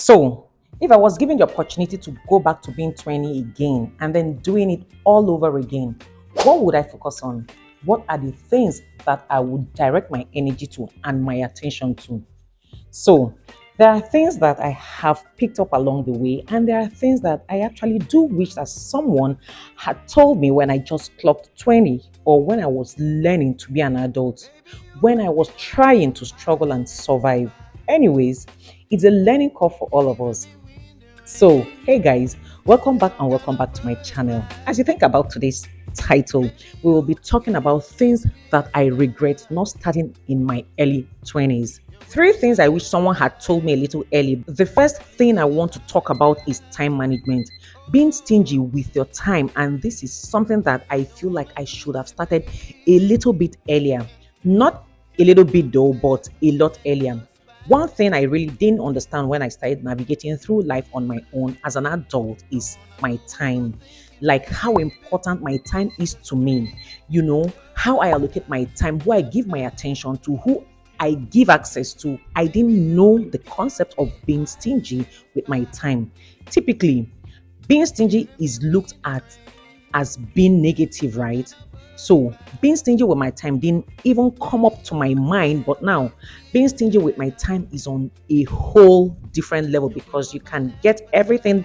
So, if I was given the opportunity to go back to being 20 again and then doing it all over again, what would I focus on? What are the things that I would direct my energy to and my attention to? So, there are things that I have picked up along the way, and there are things that I actually do wish that someone had told me when I just clocked 20 or when I was learning to be an adult, when I was trying to struggle and survive. Anyways, it's a learning curve for all of us. So, hey guys, welcome back to my channel. As you think about today's title, we will be talking about things that I regret not starting in my early 20s. Three things I wish someone had told me a little early. The first thing I want to talk about is time management. Being stingy with your time, and this is something that I feel like I should have started a little bit earlier. Not a little bit though, but a lot earlier. One thing I really didn't understand when I started navigating through life on my own as an adult is my time. Like how important my time is to me. How I allocate my time, who I give my attention to, who I give access to. I didn't know the concept of being stingy with my time. Typically, being stingy is looked at as being negative, right? So being stingy with my time didn't even come up to my mind, but now being stingy with my time is on a whole different level because you can get everything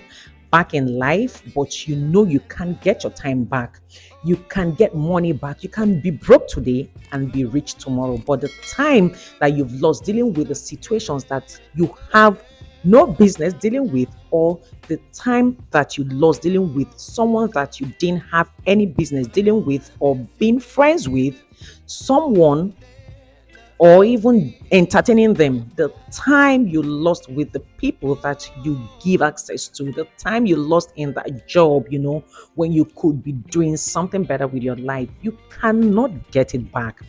back in life, but you can't get your time back. You can get money back. You can be broke today and be rich tomorrow. But the time that you've lost dealing with the situations that you have no business dealing with, or the time that you lost dealing with someone that you didn't have any business dealing with, or being friends with someone, or even entertaining them, the time you lost with the people that you give access to, the time you lost in that job, when you could be doing something better with your life, you cannot get it back.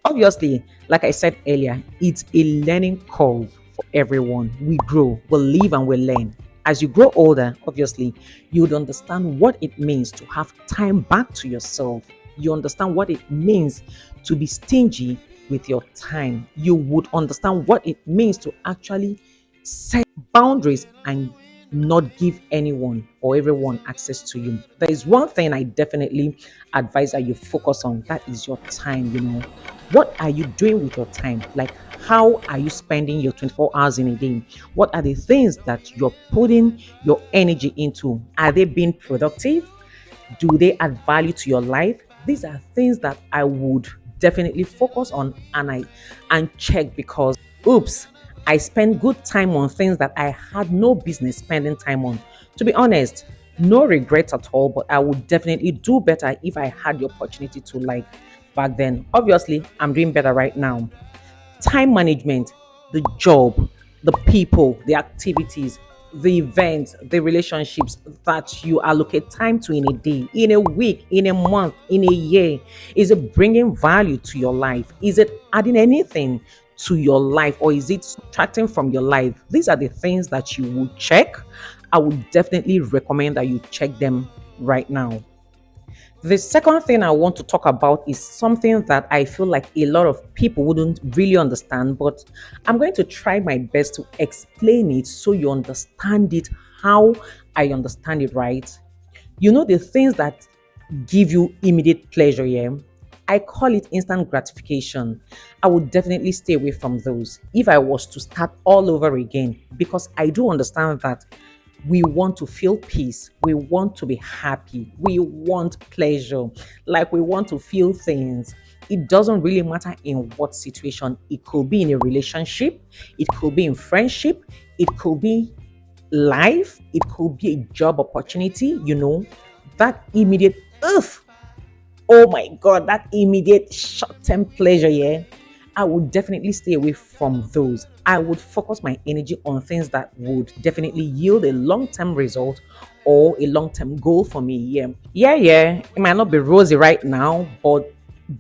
Obviously, like I said earlier, it's a learning curve for everyone. We grow, we live, and we learn. As you grow older, obviously, you would understand what it means to have time back to yourself. You understand what it means to be stingy with your time. You would understand what it means to actually set boundaries and not give anyone or everyone access to you. There is one thing I definitely advise that you focus on, that is your time. What are you doing with your time? Like, how are you spending your 24 hours in a day? What are the things that you're putting your energy into? Are they being productive? Do they add value to your life? These are things that I would definitely focus on and check, because oops, I spend good time on things that I had no business spending time on. To be honest, no regrets at all, but I would definitely do better if I had the opportunity to, like, back then. Obviously, I'm doing better right now. Time management, the job, the people, the activities, the events, the relationships that you allocate time to in a day, in a week, in a month, in a year. Is it bringing value to your life? Is it adding anything to your life, or is it subtracting from your life? These are the things that you would check. I would definitely recommend that you check them right now. The second thing I want to talk about is something that I feel like a lot of people wouldn't really understand, but I'm going to try my best to explain it so you understand it how I understand it, right? The things that give you immediate pleasure, yeah? I call it instant gratification. I would definitely stay away from those if I was to start all over again, because I do understand that we want to feel peace, we want to be happy, we want pleasure, like we want to feel things. It doesn't really matter in what situation. It could be in a relationship, it could be in friendship, it could be life, it could be a job opportunity. That immediate oh my god, that immediate short-term pleasure, yeah, I would definitely stay away from those. I would focus my energy on things that would definitely yield a long-term result or a long-term goal for me. Yeah. It might not be rosy right now, but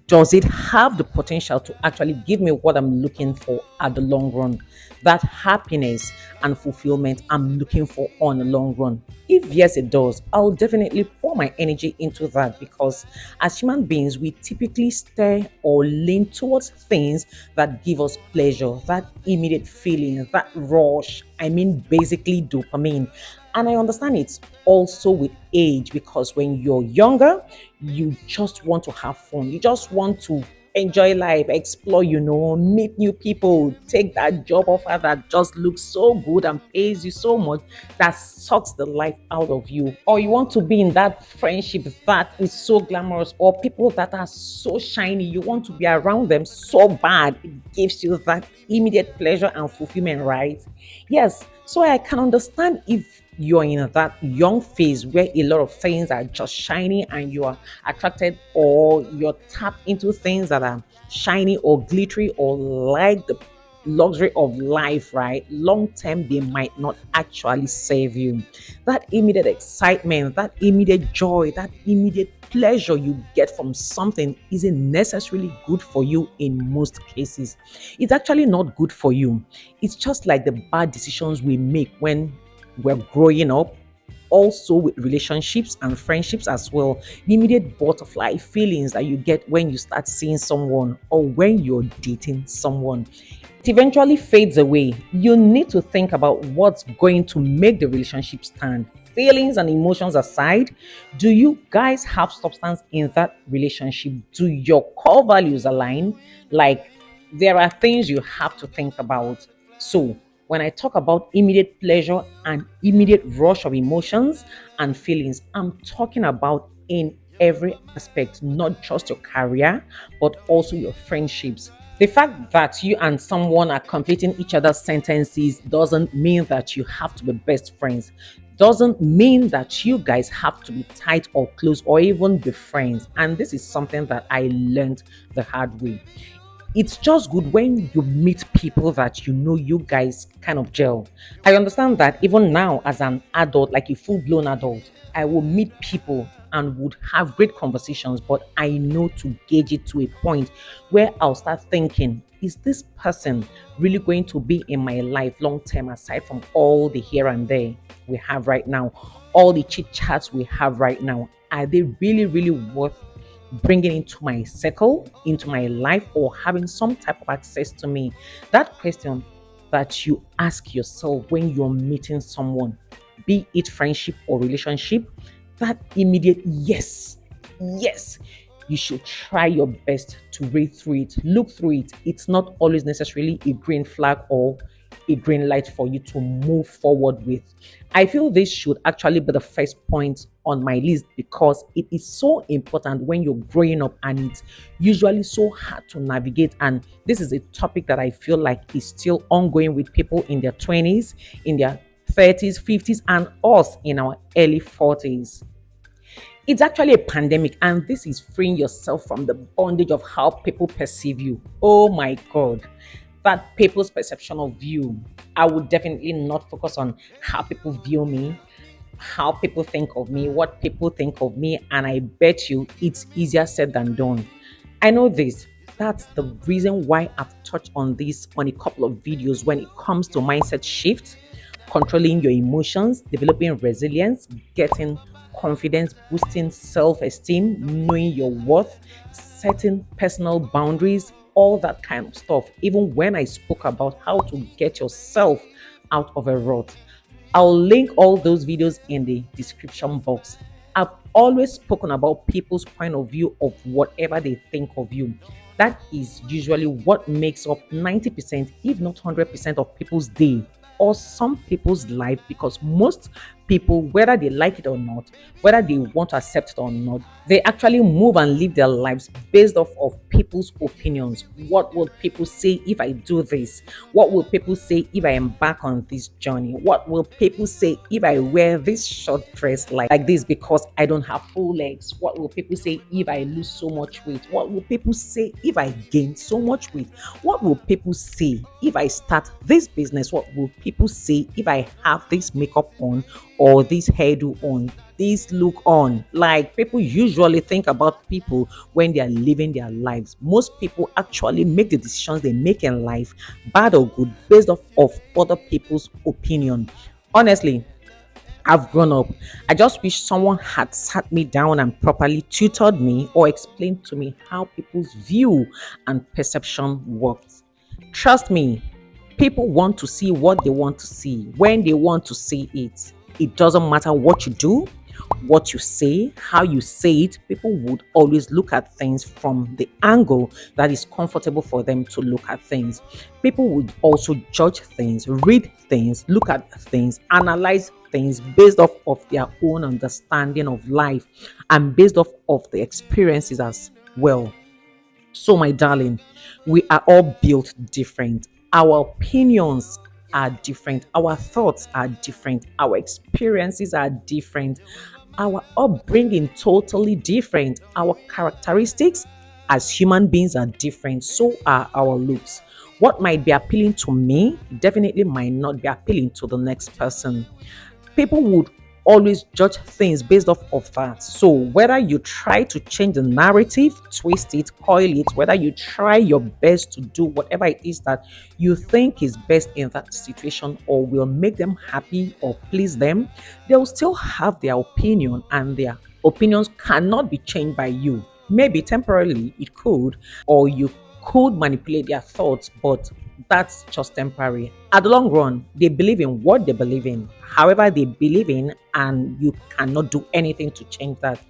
does it have the potential to actually give me what I'm looking for at the long run? That happiness and fulfillment I'm looking for on the long run. If yes, it does, I'll definitely pour my energy into that because as human beings, we typically stare or lean towards things that give us pleasure, that immediate feeling, that rush. I mean, basically dopamine. And I understand it's also with age because when you're younger, you just want to have fun. You just want to enjoy life, explore, meet new people, take that job offer that just looks so good and pays you so much that sucks the life out of you. Or you want to be in that friendship that is so glamorous, or people that are so shiny. You want to be around them so bad. It gives you that immediate pleasure and fulfillment, right? Yes. So I can understand if you're in that young phase where a lot of things are just shiny and you are attracted or you're tapped into things that are shiny or glittery or like the luxury of life, right? Long term, they might not actually save you. That immediate excitement, that immediate joy, that immediate pleasure you get from something isn't necessarily good for you in most cases. It's actually not good for you. It's just like the bad decisions we make when we're growing up, also with relationships and friendships as well. The immediate butterfly feelings that you get when you start seeing someone or when you're dating someone. It eventually fades away. You need to think about what's going to make the relationship stand. Feelings and emotions aside, do you guys have substance in that relationship? Do your core values align? Like, there are things you have to think about. So, when I talk about immediate pleasure and immediate rush of emotions and feelings, I'm talking about in every aspect, not just your career, but also your friendships. The fact that you and someone are completing each other's sentences doesn't mean that you have to be best friends. Doesn't mean that you guys have to be tight or close or even be friends. And this is something that I learned the hard way. It's just good when you meet people that you guys kind of gel. I understand that even now, as an adult, like a full blown adult, I will meet people and would have great conversations, but I know to gauge it to a point where I'll start thinking, is this person really going to be in my life long term aside from all the here and there we have right now, all the chit chats we have right now? Are they really, really worth bringing into my circle, into my life, or having some type of access to me? That question that you ask yourself when you're meeting someone, be it friendship or relationship, that immediate yes, you should try your best to read through it, look through it. It's not always necessarily a green flag or a green light for you to move forward with. I feel this should actually be the first point on my list because it is so important when you're growing up and it's usually so hard to navigate. And this is a topic that I feel like is still ongoing with people in their 20s, in their 30s, 50s, and us in our early 40s. It's actually a pandemic, and this is freeing yourself from the bondage of how people perceive you. Oh my God, that people's perception of you. I would definitely not focus on how people view me, how people think of me, what people think of me, and I bet you it's easier said than done. I know this. That's the reason why I've touched on this on a couple of videos when it comes to mindset shift, controlling your emotions, developing resilience, getting confidence, boosting self esteem, knowing your worth, setting personal boundaries, all that kind of stuff. Even when I spoke about how to get yourself out of a rut, I'll link all those videos in the description box. I've always spoken about people's point of view of whatever they think of you. That is usually what makes up 90%, if not 100% of people's day or some people's life, because most people, whether they like it or not, whether they want to accept it or not, they actually move and live their lives based off of people's opinions. What will people say if I do this? What will people say if I embark on this journey? What will people say if I wear this short dress like this because I don't have full legs? What will people say if I lose so much weight? What will people say if I gain so much weight? What will people say if I start this business? What will people say if I have this makeup on or this hairdo on, this look on? Like, people usually think about people when they are living their lives. Most people actually make the decisions they make in life, bad or good, based off of other people's opinion. Honestly, I've grown up. I just wish someone had sat me down and properly tutored me or explained to me how people's view and perception works. Trust me, people want to see what they want to see when they want to see it. It doesn't matter what you do, what you say, how you say it. People would always look at things from the angle that is comfortable for them to look at things. People would also judge things, read things, look at things, analyze things based off of their own understanding of life and based off of the experiences as well. So, my darling, we are all built different. Our opinions are different. Our thoughts are different. Our experiences are different. Our upbringing totally different. Our characteristics as human beings are different. So are our looks. What might be appealing to me definitely might not be appealing to the next person. People would always judge things based off of that. So whether you try to change the narrative, twist it, coil it, whether you try your best to do whatever it is that you think is best in that situation or will make them happy or please them, they'll still have their opinion, and their opinions cannot be changed by you. Maybe temporarily it could, or you could manipulate their thoughts, but that's just temporary. At the long run, they believe in what they believe in, however, they believe in, and you cannot do anything to change that.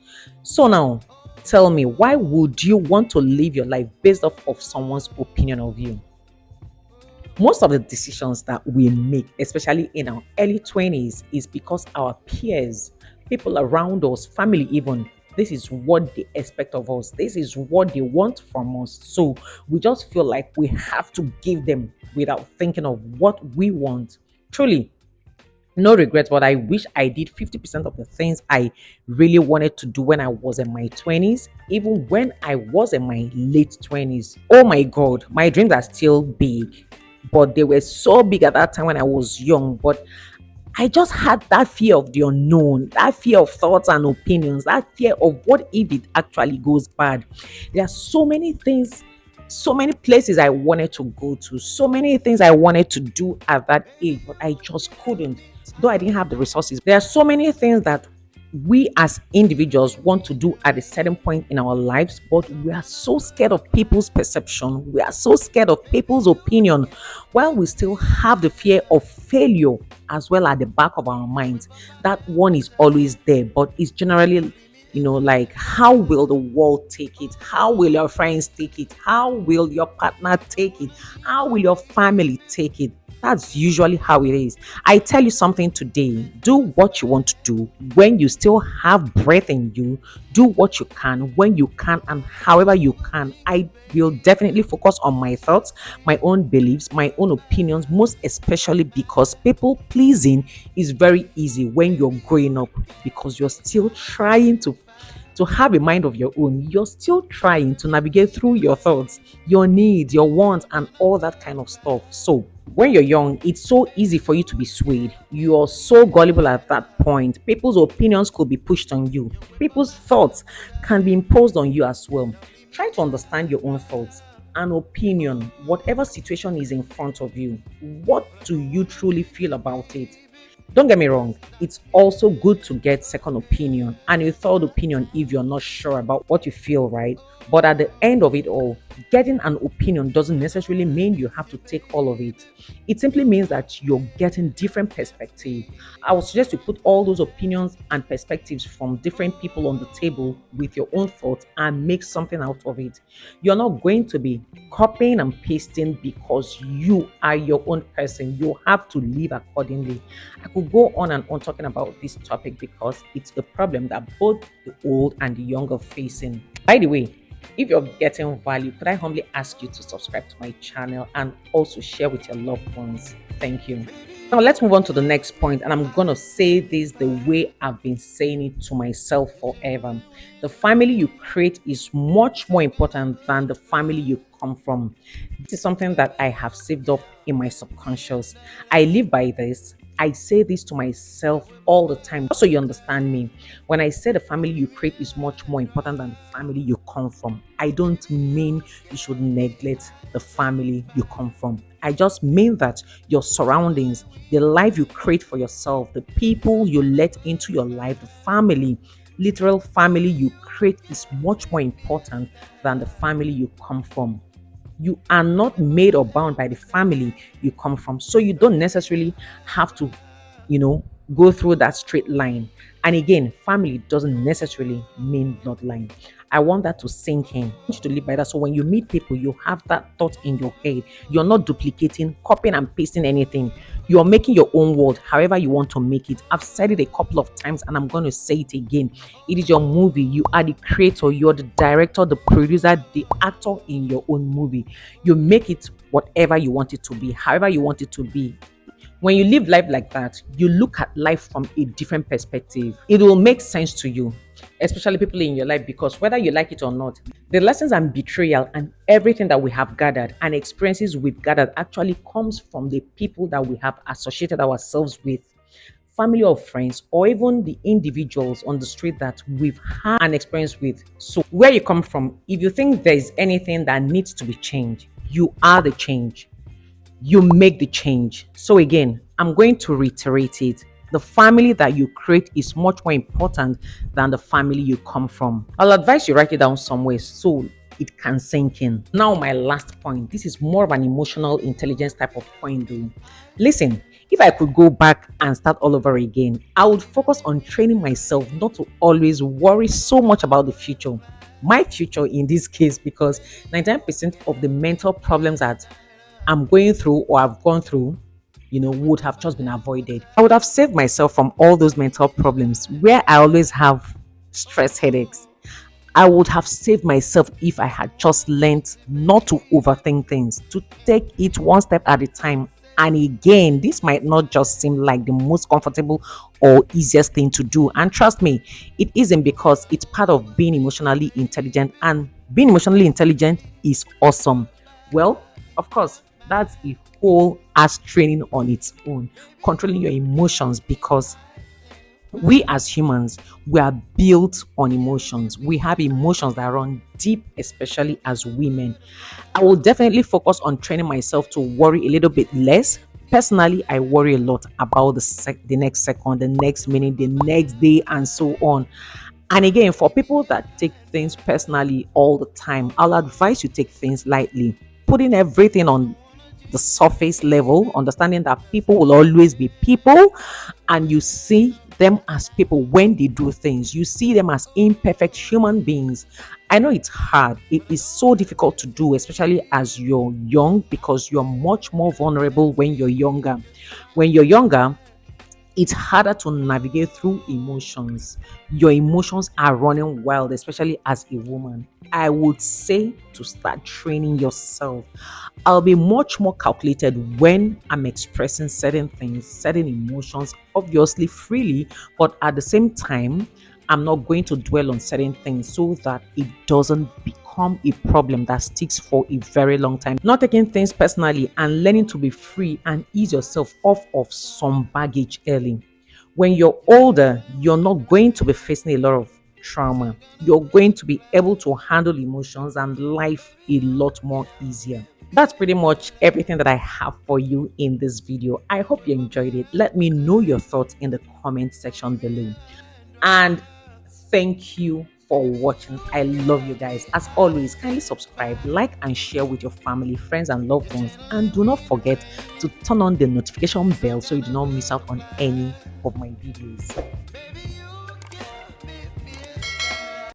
So, now tell me, why would you want to live your life based off of someone's opinion of you? Most of the decisions that we make, especially in our early 20s, is because our peers, people around us, family even, this is what they expect of us. This is what they want from us. So we just feel like we have to give them without thinking of what we want. Truly, no regrets, but I wish I did 50% of the things I really wanted to do when I was in my 20s, even when I was in my late 20s. Oh my God, my dreams are still big, but they were so big at that time when I was young. But I just had that fear of the unknown, that fear of thoughts and opinions, that fear of what if it actually goes bad. There are so many things, so many places I wanted to go to, so many things I wanted to do at that age, but I just couldn't. Though I didn't have the resources, there are so many things that we as individuals want to do at a certain point in our lives, but we are so scared of people's perception. We are so scared of people's opinion, while we still have the fear of failure as well at the back of our minds. That one is always there, but it's generally, like, how will the world take it? How will your friends take it? How will your partner take it? How will your family take it? That's usually how it is. I tell you something today: do what you want to do when you still have breath in you. Do what you can when you can, and however you can. I will definitely focus on my thoughts, my own beliefs, my own opinions, most especially because people pleasing is very easy when you're growing up, because you're still trying to have a mind of your own. You're still trying to navigate through your thoughts, your needs, your wants, and all that kind of stuff. So, when you're young, it's so easy for you to be swayed. You're so gullible at that point. People's opinions could be pushed on you, people's thoughts can be imposed on you as well. Try to understand your own thoughts and opinion, whatever situation is in front of you. What do you truly feel about it? Don't get me wrong, it's also good to get second opinion and a third opinion if you're not sure about what you feel, right? But at the end of it all, getting an opinion doesn't necessarily mean you have to take all of it. It simply means that you're getting different perspective. I would suggest you put all those opinions and perspectives from different people on the table with your own thoughts and make something out of it. You're not going to be copying and pasting because you are your own person. You have to live accordingly. I could go on and on talking about this topic because it's a problem that both the old and the young are facing. By the way, if you're getting value, could I humbly ask you to subscribe to my channel and also share with your loved ones? Thank you. Now let's move on to the next point, and I'm gonna say this the way I've been saying it to myself forever. The family you create is much more important than the family you come from. This is something that I have saved up in my subconscious. I live by this. I say this to myself all the time, just so you understand me. When I say the family you create is much more important than the family you come from, I don't mean you should neglect the family you come from. I just mean that your surroundings, the life you create for yourself, the people you let into your life, the family, literal family you create is much more important than the family you come from. You are not made or bound by the family you come from. So you don't necessarily have to, go through that straight line. And again, family doesn't necessarily mean bloodline. I want that to sink in. I want you to live by that. So when you meet people, you have that thought in your head. You're not duplicating, copying, and pasting anything. You're making your own world however you want to make it. I've said it a couple of times and I'm going to say it again. It is your movie. You are the creator, you're the director, the producer, the actor in your own movie. You make it whatever you want it to be, however you want it to be. When you live life like that, you look at life from a different perspective. It will make sense to you, especially people in your life, because whether you like it or not, the lessons and betrayal and everything that we have gathered and experiences we've gathered actually comes from the people that we have associated ourselves with, family or friends, or even the individuals on the street that we've had an experience with. So where you come from, if you think there's anything that needs to be changed, you are the change. You make the change. So again, I'm going to reiterate it. The family that you create is much more important than the family you come from. I'll advise you write it down somewhere so it can sink in. Now, my last point. This is more of an emotional intelligence type of point though. Listen, if I could go back and start all over again, I would focus on training myself not to always worry so much about the future. My future in this case, because 99% of the mental problems that I'm going through or I've gone through, would have just been avoided. I would have saved myself from all those mental problems where I always have stress headaches. I would have saved myself if I had just learned not to overthink things, to take it one step at a time. And again, this might not just seem like the most comfortable or easiest thing to do. And trust me, it isn't, because it's part of being emotionally intelligent. And being emotionally intelligent is awesome. Well, of course, that's a whole ass training on its own, controlling your emotions, because we as humans, we are built on emotions. We have emotions that run deep, especially as women. I will definitely focus on training myself to worry a little bit less. Personally, I worry a lot about the next second, the next minute, the next day, and so on. And again, for people that take things personally all the time, I'll advise you take things lightly, putting everything on the surface level, understanding that people will always be people, and you see them as people when they do things. You see them as imperfect human beings. I know it's hard. It is so difficult to do, especially as you're young, because you're much more vulnerable when you're younger. When you're younger, it's harder to navigate through emotions. Your emotions are running wild, especially as a woman. I would say to start training yourself. I'll be much more calculated when I'm expressing certain things, certain emotions, obviously freely, but at the same time, I'm not going to dwell on certain things so that it doesn't become a problem that sticks for a very long time. Not taking things personally and learning to be free and ease yourself off of some baggage early. When you're older, you're not going to be facing a lot of trauma. You're going to be able to handle emotions and life a lot more easier. That's pretty much everything that I have for you in this video. I hope you enjoyed it. Let me know your thoughts in the comment section below. And thank you for watching. I love you guys. As always, kindly subscribe, like, and share with your family, friends, and loved ones. And do not forget to turn on the notification bell so you do not miss out on any of my videos.